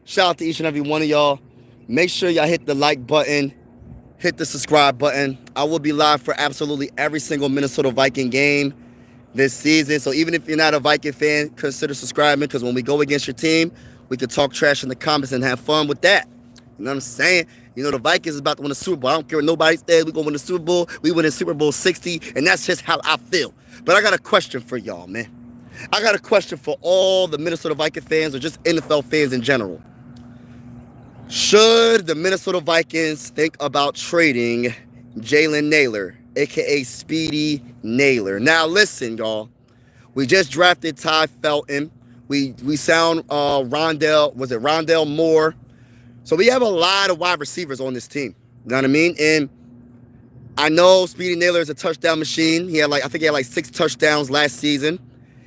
Shout out to each and every one of y'all. Make sure y'all hit the like button, hit the subscribe button. I will be live for absolutely every single Minnesota Viking game this season. So even if you're not a Viking fan, consider subscribing, because when we go against your team, we can talk trash in the comments and have fun with that. You know what I'm saying? You know, the Vikings is about to win the Super Bowl. I don't care what nobody says. We're going to win the Super Bowl. We win in Super Bowl 60, and that's just how I feel. But I got a question for y'all, man. I got a question for all the Minnesota Viking fans or just NFL fans in general. Should the Minnesota Vikings think about trading Jalen Nailor, a.k.a. Speedy Nailor? Now, listen, y'all. We just drafted Ty Felton. We sound Rondell Moore. So we have a lot of wide receivers on this team. You know what I mean? And I know Speedy Nailor is a touchdown machine. I think he had like 6 touchdowns last season.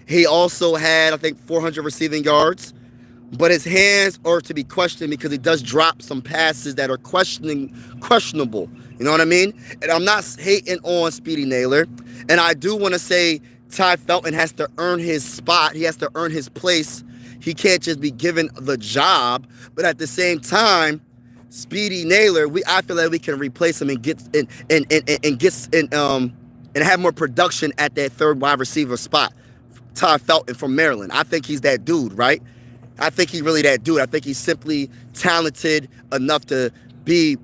He also had, I think, 400 receiving yards. But his hands are to be questioned because he does drop some passes that are questionable. You know what I mean? And I'm not hating on Speedy Nailor. And I do want to say Ty Felton has to earn his spot. He has to earn his place. He can't just be given the job. But at the same time, Speedy Nailor, I feel like we can replace him and have more production at that third wide receiver spot. Ty Felton from Maryland. I think he's that dude, right? I think he's really that dude. I think he's simply talented enough to be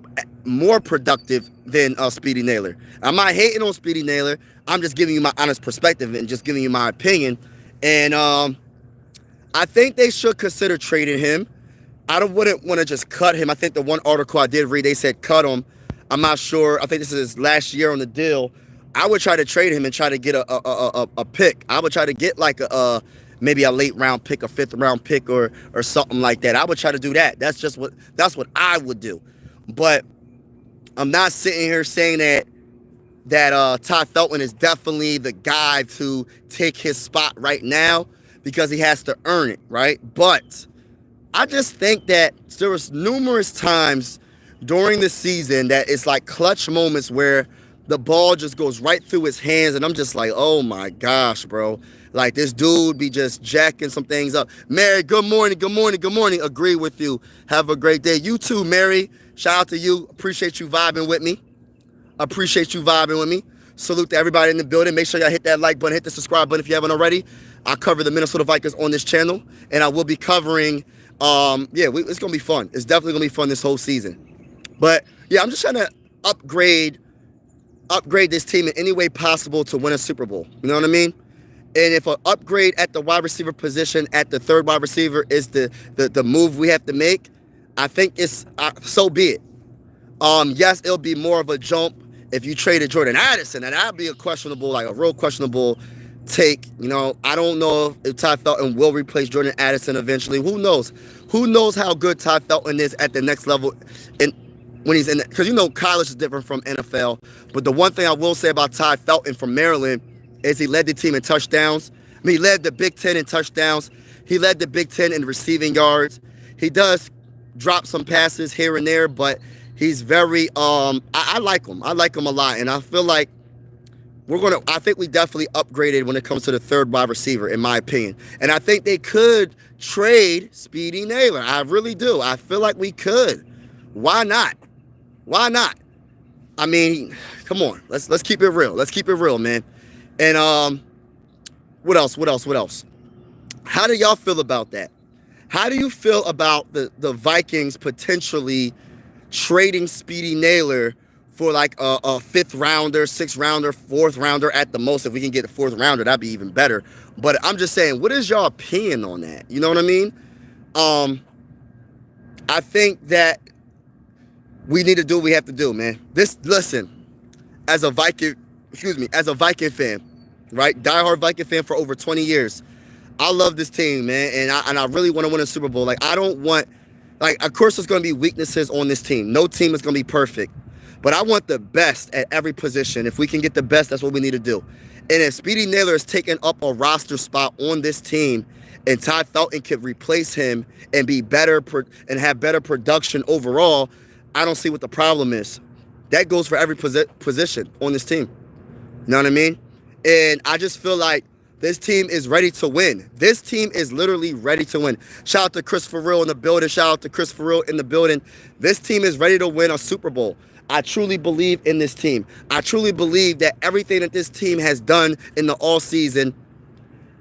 more productive than Speedy Nailor. I'm not hating on Speedy Nailor. I'm just giving you my honest perspective and just giving you my opinion. And I think they should consider trading him. Wouldn't want to just cut him. I think the one article I did read, they said cut him. I'm not sure. I think this is his last year on the deal. I would try to trade him and try to get a pick. I would try to get like maybe a late round pick, a 5th round pick, or something like that. I would try to do that. That's what I would do. But I'm not sitting here saying that Ty Felton is definitely the guy to take his spot right now, because he has to earn it, right? But I just think that there was numerous times during the season that it's like clutch moments where the ball just goes right through his hands, and I'm just like, oh my gosh, bro. Like, this dude be just jacking some things up. Mary, good morning, good morning, good morning. Agree with you. Have a great day. You too, Mary. Shout out to you. Appreciate you vibing with me. Salute to everybody in the building. Make sure y'all hit that like button, hit the subscribe button if you haven't already. I cover the Minnesota Vikings on this channel, and I will be covering, it's going to be fun. It's definitely going to be fun this whole season. But, yeah, I'm just trying to upgrade this team in any way possible to win a Super Bowl. You know what I mean? And if an upgrade at the wide receiver position, at the third wide receiver, is the move we have to make, I think it's so be it. Yes, it'll be more of a jump if you traded Jordan Addison, and that'd be a real questionable take. You know, I don't know if Ty Felton will replace Jordan Addison eventually. Who knows? Who knows how good Ty Felton is at the next level when he's in, because college is different from NFL. But the one thing I will say about Ty Felton from Maryland is he led the team in touchdowns. I mean, he led the Big Ten in touchdowns. He led the Big Ten in receiving yards. He does drop some passes here and there, but he's very, I like him. I like him a lot. And I feel like I think we definitely upgraded when it comes to the third wide receiver, in my opinion. And I think they could trade Speedy Nailor. I really do. I feel like we could. Why not? Why not? I mean, come on. Let's keep it real. Let's keep it real, man. And what else? How do y'all feel about that? How do you feel about the Vikings potentially trading Speedy Nailor for like a 5th rounder, 6th rounder, 4th rounder at the most? If we can get a 4th rounder, that'd be even better. But I'm just saying, what is your opinion on that? You know what I mean? I think that we need to do what we have to do, man. Listen, as a Viking fan, right? Diehard Viking fan for over 20 years. I love this team, man, and I really want to win a Super Bowl. Like, I don't want, like, of course there's going to be weaknesses on this team. No team is going to be perfect. But I want the best at every position. If we can get the best, that's what we need to do. And if Speedy Nailor is taking up a roster spot on this team, and Ty Felton could replace him and be better and have better production overall, I don't see what the problem is. That goes for every position on this team. You know what I mean? And I just feel like This team is ready to win. This team is literally ready to win. Shout out to Chris Farrell in the building. Shout out to Chris Farrell in the building. This team is ready to win a Super Bowl. I truly believe in this team. I truly believe that everything that this team has done in the all season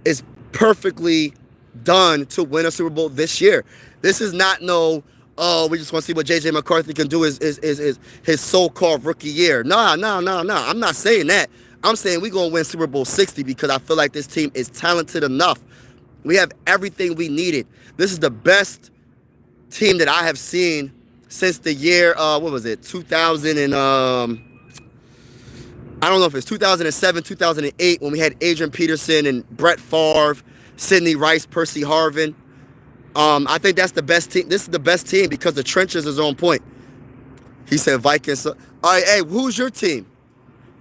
is perfectly done to win a Super Bowl this year. This is not no, oh, we just want to see what J.J. McCarthy can do his so-called rookie year. Nah. I'm not saying that. I'm saying we're going to win Super Bowl 60 because I feel like this team is talented enough. We have everything we needed. This is the best team that I have seen since the year, 2000 and, I don't know if it's 2007, 2008, when we had Adrian Peterson and Brett Favre, Sidney Rice, Percy Harvin. I think that's the best team. This is the best team because the trenches is on point. He said Vikings. All right, hey, who's your team?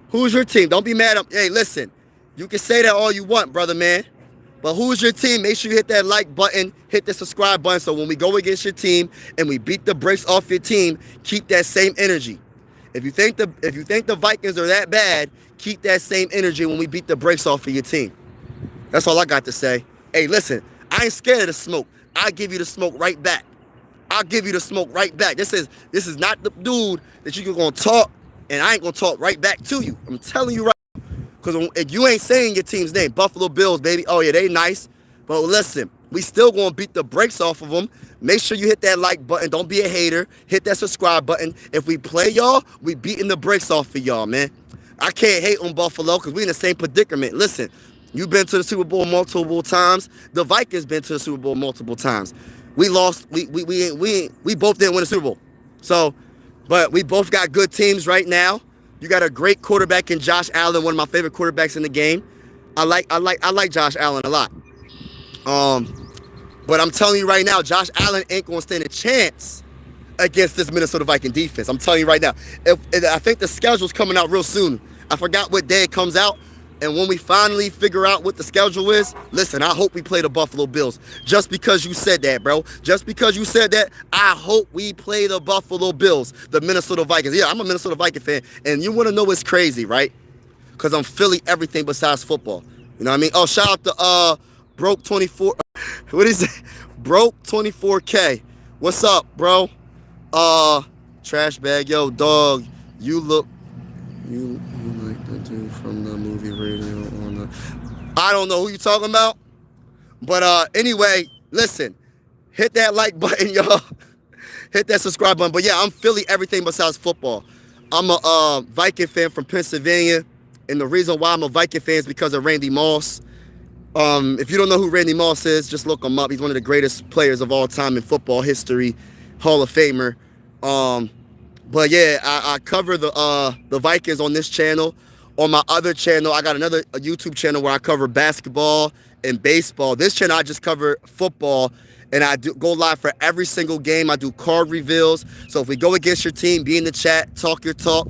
Who's your team? Don't be mad. Hey, listen, you can say that all you want, brother, man. But who's your team? Make sure you hit that like button, hit the subscribe button, so when we go against your team and we beat the brakes off your team, keep that same energy. If you think the Vikings are that bad, keep that same energy when we beat the brakes off of your team. That's all I got to say. Hey, listen, I ain't scared of the smoke. I'll give you the smoke right back. I'll give you the smoke right back. This is not the dude that you're gonna talk, and I ain't gonna talk right back to you. I'm telling you right now. Because if you ain't saying your team's name, Buffalo Bills, baby. Oh yeah, they nice. But listen, we still gonna beat the brakes off of them. Make sure you hit that like button. Don't be a hater. Hit that subscribe button. If we play y'all, we beating the brakes off of y'all, man. I can't hate on Buffalo because we in the same predicament. Listen, you've been to the Super Bowl multiple times. The Vikings been to the Super Bowl multiple times. We lost. We both didn't win a Super Bowl. So, but we both got good teams right now. You got a great quarterback in Josh Allen, one of my favorite quarterbacks in the game. I like Josh Allen a lot. But I'm telling you right now, Josh Allen ain't gonna stand a chance against this Minnesota Viking defense. I'm telling you right now. I think the schedule's coming out real soon. I forgot what day it comes out. And when we finally figure out what the schedule is, listen, I hope we play the Buffalo Bills. Just because you said that, bro. Just because you said that, I hope we play the Buffalo Bills, the Minnesota Vikings. Yeah, I'm a Minnesota Viking fan. And you want to know what's crazy, right? Because I'm Philly everything besides football. You know what I mean? Oh, shout out to Broke 24. What is it? Broke 24K. What's up, bro? Trash bag. Yo, dog, you look... You like the dude from the movie Radio on the... I don't know who you talking about. But anyway, listen. Hit that like button, y'all. Hit that subscribe button. But yeah, I'm Philly everything besides football. I'm a Viking fan from Pennsylvania. And the reason why I'm a Viking fan is because of Randy Moss. If you don't know who Randy Moss is, just look him up. He's one of the greatest players of all time in football history. Hall of Famer. But yeah, I cover the Vikings on this channel. On my other channel, I got a YouTube channel where I cover basketball and baseball. This channel, I just cover football, and I go live for every single game. I do card reveals. So if we go against your team, be in the chat, talk your talk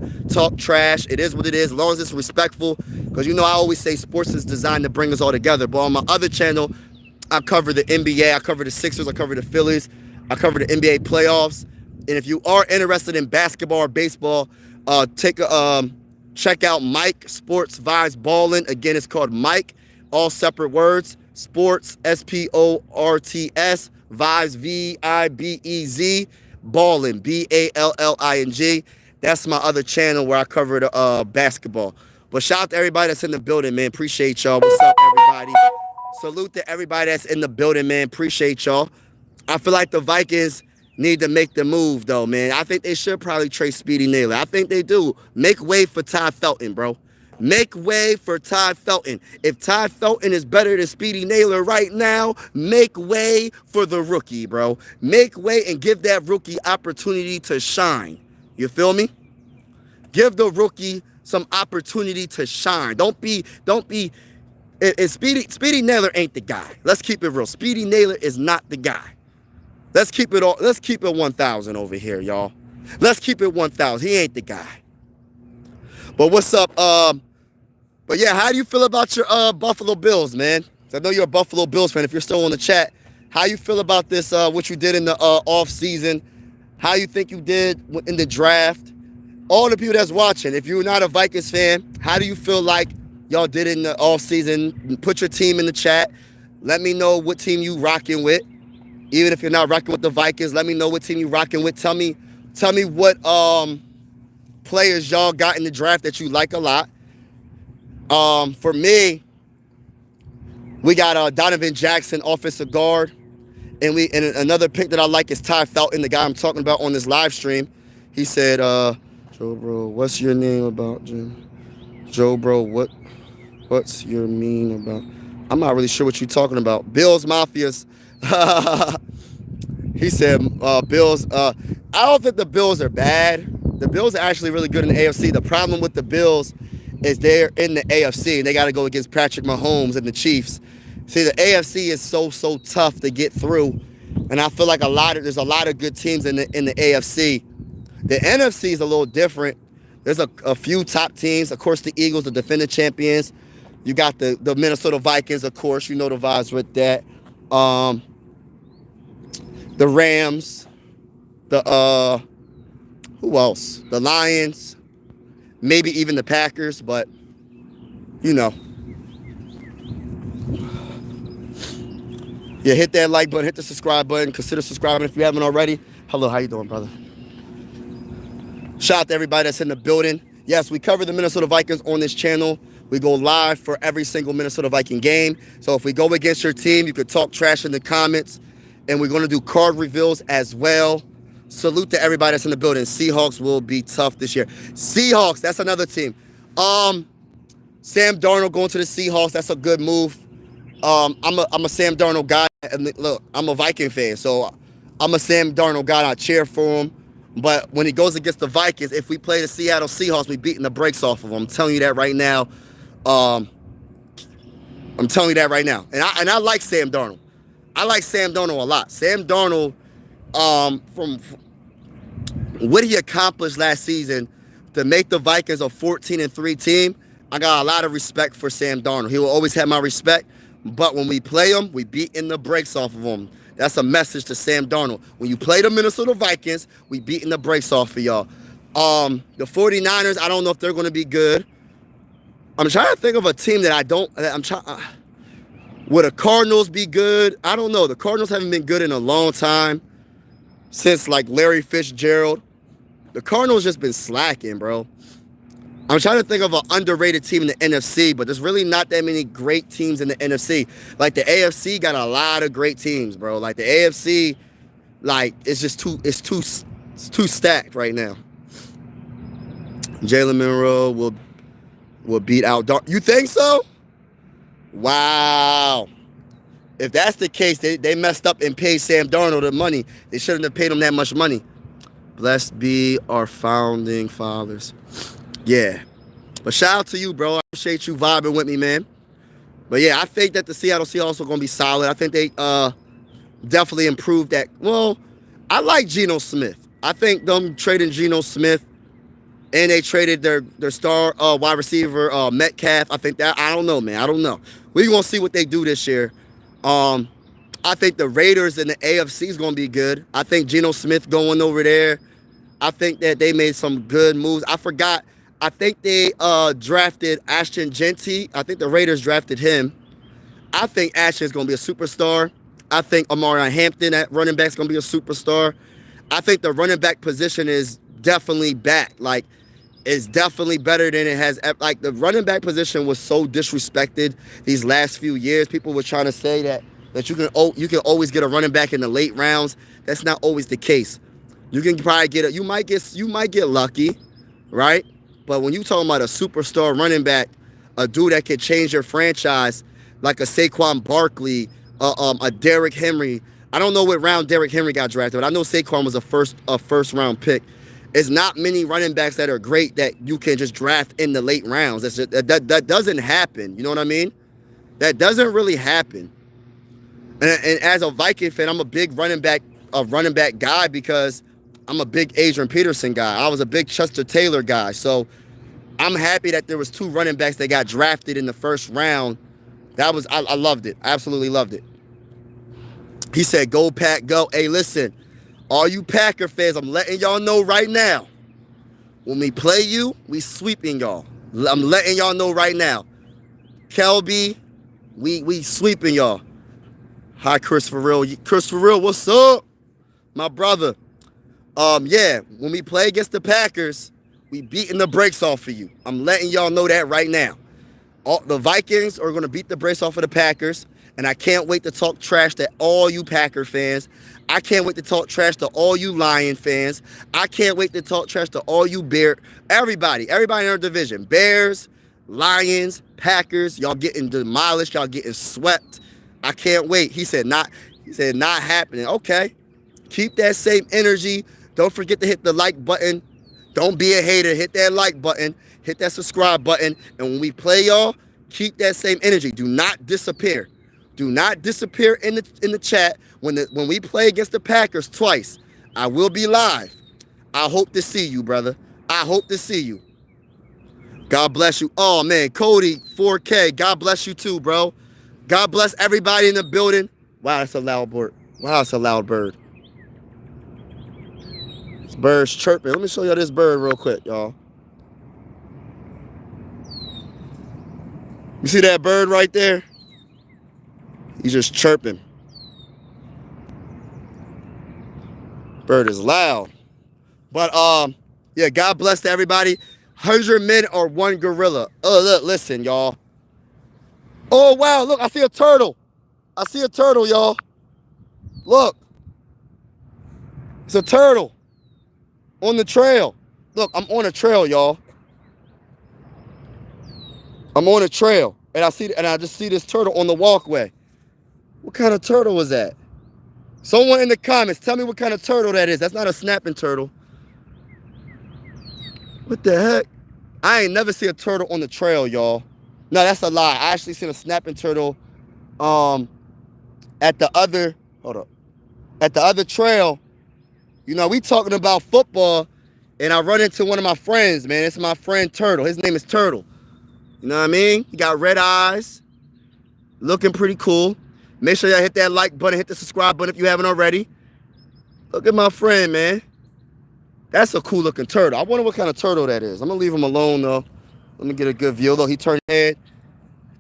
trash. It is what it is, as long as it's respectful. Because you know I always say sports is designed to bring us all together. But on my other channel, I cover the NBA. I cover the Sixers. I cover the Phillies. I cover the NBA playoffs. And if you are interested in basketball or baseball, check out Mike Sports Vibes Ballin'. Again, it's called Mike, all separate words. Sports, SPORTS, Vibes, VIBEZ, Ballin', BALLING. That's my other channel where I cover the basketball. But shout out to everybody that's in the building, man. Appreciate y'all. What's up, everybody? Salute to everybody that's in the building, man. Appreciate y'all. I feel like the Vikings need to make the move, though, man. I think they should probably trade Speedy Nailor. I think they do. Make way for Ty Felton, bro. Make way for Ty Felton. If Ty Felton is better than Speedy Nailor right now, make way for the rookie, bro. Make way and give that rookie opportunity to shine. You feel me? Give the rookie some opportunity to shine. Don't be. Speedy Nailor ain't the guy. Let's keep it real. Speedy Nailor is not the guy. Let's keep it 1,000 over here, y'all. Let's keep it 1,000. He ain't the guy. But what's up? But yeah, how do you feel about your Buffalo Bills, man? I know you're a Buffalo Bills fan. If you're still on the chat, how you feel about this? What you did in the off season? How you think you did in the draft? All the people that's watching, if you're not a Vikings fan, how do you feel like y'all did in the off season. Put your team in the chat. Let me know what team you rocking with. Even if you're not rocking with the Vikings, let me know what team you rocking with. Tell me what players y'all got in the draft that you like a lot. For me, we got Donovan Jackson, offensive guard. And another pick that I like is Ty Felton, the guy I'm talking about on this live stream. He said, Joe bro, what's your name about, Jim? Joe bro, what's your mean about? I'm not really sure what you're talking about. Bills Mafias. He said, Bills. I don't think the Bills are bad. The Bills are actually really good in the AFC. The problem with the Bills is they're in the AFC and they got to go against Patrick Mahomes and the Chiefs. See, the AFC is so tough to get through, and I feel like there's a lot of good teams in the AFC. The NFC is a little different. There's a few top teams. Of course, the Eagles, the defending champions. You got the Minnesota Vikings, of course. You know the vibes with that. The Rams. Who else? The Lions. Maybe even the Packers, but you know. Yeah, hit that like button, hit the subscribe button. Consider subscribing if you haven't already. Hello, how you doing, brother? Shout out to everybody that's in the building. Yes, we cover the Minnesota Vikings on this channel. We go live for every single Minnesota Viking game. So if we go against your team, you could talk trash in the comments. And we're going to do card reveals as well. Salute to everybody that's in the building. Seahawks will be tough this year. Seahawks, that's another team. Sam Darnold going to the Seahawks. That's a good move. I'm a Sam Darnold guy. And look, I'm a Viking fan, so I'm a Sam Darnold guy. I cheer for him. But when he goes against the Vikings, if we play the Seattle Seahawks, we beating the brakes off of them. I'm telling you that right now. I'm telling you that right now. And I like Sam Darnold. I like Sam Darnold a lot. Sam Darnold, from what he accomplished last season to make the Vikings a 14-3 team, I got a lot of respect for Sam Darnold. He will always have my respect. But when we play him, we beating the brakes off of him. That's a message to Sam Darnold. When you play the Minnesota Vikings, we beating the brakes off of y'all. The 49ers, I don't know if they're going to be good. I'm trying to think of a team that would the Cardinals be good? I don't know. The Cardinals haven't been good in a long time. Since like Larry Fitzgerald. The Cardinals just been slacking, bro. I'm trying to think of an underrated team in the NFC, but there's really not that many great teams in the NFC. Like the AFC got a lot of great teams, bro. Like the AFC, like it's too stacked right now. Jalen Monroe will beat out. You think so? Wow. If that's the case, they messed up and paid Sam Darnold the money. They shouldn't have paid him that much money. Blessed be our founding fathers. Yeah. But shout out to you, bro. I appreciate you vibing with me, man. But yeah, I think that the Seattle Seahawks are going to be solid. I think they definitely improved that. Well, I like Geno Smith. I think them trading Geno Smith and they traded their star wide receiver, Metcalf. I think that, I don't know, man. I don't know. We're going to see what they do this year. I think the Raiders in the AFC is going to be good. I think Geno Smith going over there. I think that they made some good moves. I forgot. I think they drafted Ashton Genty. I think the Raiders drafted him. I think Ashton's going to be a superstar. I think Amarion Hampton at running back is going to be a superstar. I think the running back position is definitely back. Like, it's definitely better than it has. Like, the running back position was so disrespected these last few years. People were trying to say that you can always get a running back in the late rounds. That's not always the case. You can probably you might get lucky, right? But when you talking about a superstar running back, a dude that could change your franchise, like a Saquon Barkley, a Derrick Henry. I don't know what round Derrick Henry got drafted, but I know Saquon was a first round pick. It's not many running backs that are great that you can just draft in the late rounds. That doesn't happen. You know what I mean? That doesn't really happen. And as a Viking fan, I'm a big running back guy because I'm a big Adrian Peterson guy. I was a big Chester Taylor guy. So I'm happy that there was 2 running backs that got drafted in the first round. I loved it. I absolutely loved it. He said, go Pack, go. Hey, listen, all you Packer fans, I'm letting y'all know right now. When we play you, we sweeping y'all. I'm letting y'all know right now. Kelby, we sweeping y'all. Hi, Christopher Real. Christopher Real, what's up? My brother. Yeah, when we play against the Packers, we beating the brakes off of you. I'm letting y'all know that right now. The Vikings are going to beat the brakes off of the Packers, and I can't wait to talk trash to all you Packer fans. I can't wait to talk trash to all you Lion fans. I can't wait to talk trash to all you Bear. Everybody in our division. Bears, Lions, Packers. Y'all getting demolished. Y'all getting swept. I can't wait. He said not happening. Okay. Keep that same energy. Don't forget to hit the like button. Don't be a hater. Hit that like button. Hit that subscribe button. And when we play y'all, keep that same energy. Do not disappear. Do not disappear in the chat. When we play against the Packers twice, I will be live. I hope to see you, brother. I hope to see you. God bless you. Oh, man. Cody, 4K. God bless you too, bro. God bless everybody in the building. Wow, that's a loud bird. Wow, it's a loud bird. This bird's chirping. Let me show y'all this bird real quick, y'all. You see that bird right there? He's just chirping. Bird is loud. But yeah, God bless to everybody. 100 men or one gorilla. Oh, look, listen, y'all. Oh, wow, look, I see a turtle. I see a turtle, y'all. Look. It's a turtle on the trail. Look, I'm on a trail, y'all. I'm on a trail, and I just see this turtle on the walkway. What kind of turtle was that? Someone in the comments, tell me what kind of turtle that is. That's not a snapping turtle. What the heck? I ain't never seen a turtle on the trail, y'all. No, that's a lie. I actually seen a snapping turtle at the other trail. You know, we talking about football, and I run into one of my friends, man. It's my friend Turtle. His name is Turtle. You know what I mean? He got red eyes. Looking pretty cool. Make sure y'all hit that like button, hit the subscribe button if you haven't already. Look at my friend, man. That's a cool looking turtle. I wonder what kind of turtle that is. I'm going to leave him alone, though. Let me get a good view. Look, he turned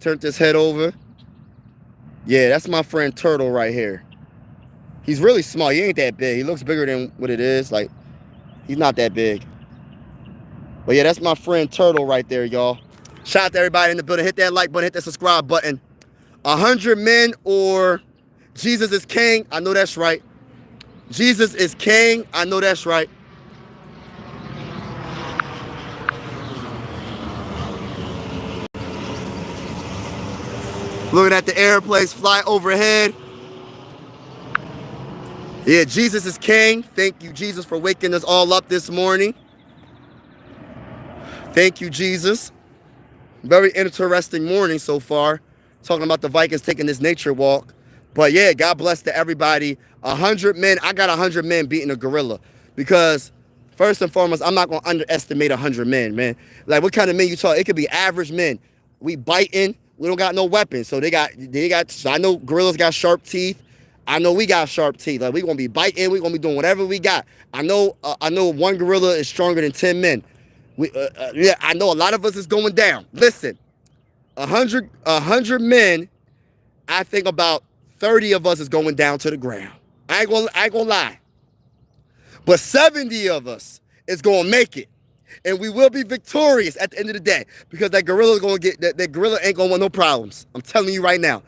his head over. Yeah, that's my friend Turtle right here. He's really small. He ain't that big. He looks bigger than what it is. Like, he's not that big. But yeah, that's my friend Turtle right there, y'all. Shout out to everybody in the building. Hit that like button, hit that subscribe button. 100 men or Jesus is king. I know that's right. Jesus is king. I know that's right. Looking at the airplanes fly overhead. Yeah, Jesus is king. Thank you, Jesus, for waking us all up this morning. Thank you, Jesus. Very interesting morning so far. Talking about the Vikings taking this nature walk. But yeah, God bless to everybody. 100 men. I got 100 men beating a gorilla. Because first and foremost, I'm not going to underestimate 100 men, man. Like, what kind of men you talk? It could be average men. We biting. We don't got no weapons. So they got, I know gorillas got sharp teeth. I know we got sharp teeth. Like, we going to be biting. we going to be doing whatever we got. I know one gorilla is stronger than 10 men. Yeah, I know a lot of us is going down. Listen, 100 men, I think about 30 of us is going down to the ground. I ain't gonna lie. But 70 of us is going to make it. And we will be victorious at the end of the day. Because that gorilla that gorilla ain't going to want no problems. I'm telling you right now.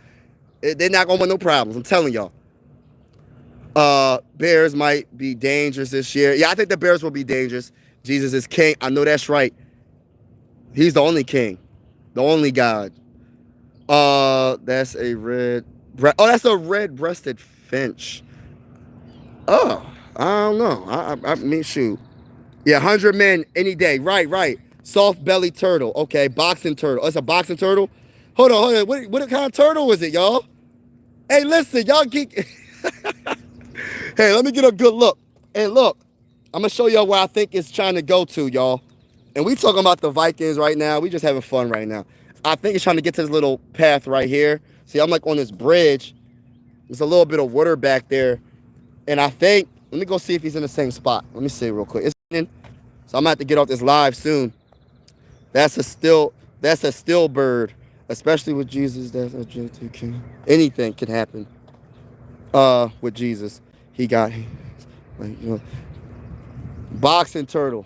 They're not going to want no problems. I'm telling y'all. Bears might be dangerous this year. Yeah, I think the Bears will be dangerous. Jesus is king. I know that's right. He's the only king. The only God. That's a that's a red-breasted finch. Oh, I don't know. I mean, shoot. Yeah, 100 men any day. Right. Soft-bellied turtle. Okay, boxing turtle. Oh, it's a boxing turtle? Hold on. What kind of turtle is it, y'all? Hey, listen, y'all keep... Hey, let me get a good look. Hey, look. I'm going to show y'all where I think it's trying to go to, y'all. And we talking about the Vikings right now. We just having fun right now. I think it's trying to get to this little path right here. See, I'm like on this bridge. There's a little bit of water back there. And I think, let me go see if he's in the same spot. Let me see real quick. It's in. So I'm going to have to get off this live soon. That's a still bird. especially with Jesus. That's anything can happen. With Jesus, he got like boxing turtle.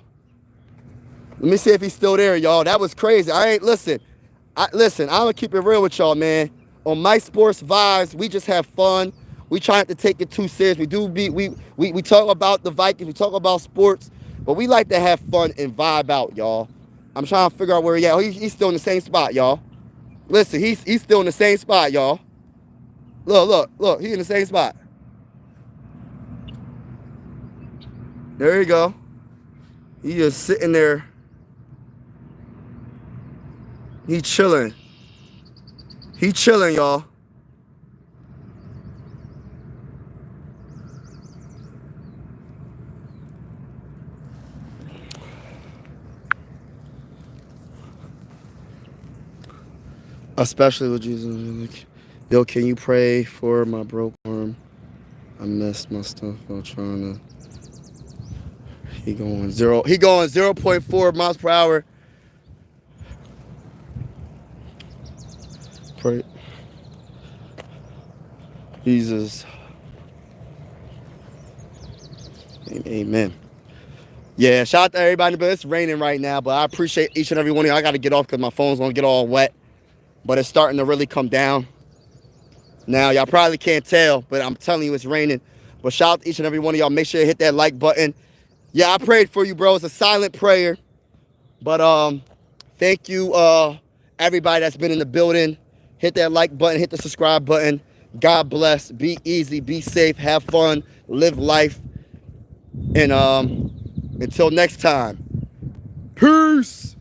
Let me see if he's still there, y'all. That was crazy. I ain't listen. I'm gonna keep it real with y'all, man. On My Sports Vibes, we just have fun. We try not to take it too serious. We talk about the Vikings, we talk about sports, but we like to have fun and vibe out, y'all. I'm trying to figure out where he at. Oh, he's still in the same spot, y'all. Listen, he's still in the same spot, y'all. Look, he in the same spot. There you go. He just sitting there. He chilling. He chilling, y'all. Especially with Jesus. Yo, can you pray for my broke arm? I messed my stuff while trying to. He going 0.4 miles per hour. Pray. Jesus. Amen. Yeah, shout out to everybody, but it's raining right now. But I appreciate each and every one of you. I got to get off because my phone's going to get all wet. But it's starting to really come down. Now, y'all probably can't tell, but I'm telling you it's raining. But shout out to each and every one of y'all. Make sure you hit that like button. Yeah, I prayed for you, bro. It's a silent prayer. But thank you, everybody that's been in the building. Hit that like button. Hit the subscribe button. God bless. Be easy. Be safe. Have fun. Live life. And until next time, peace.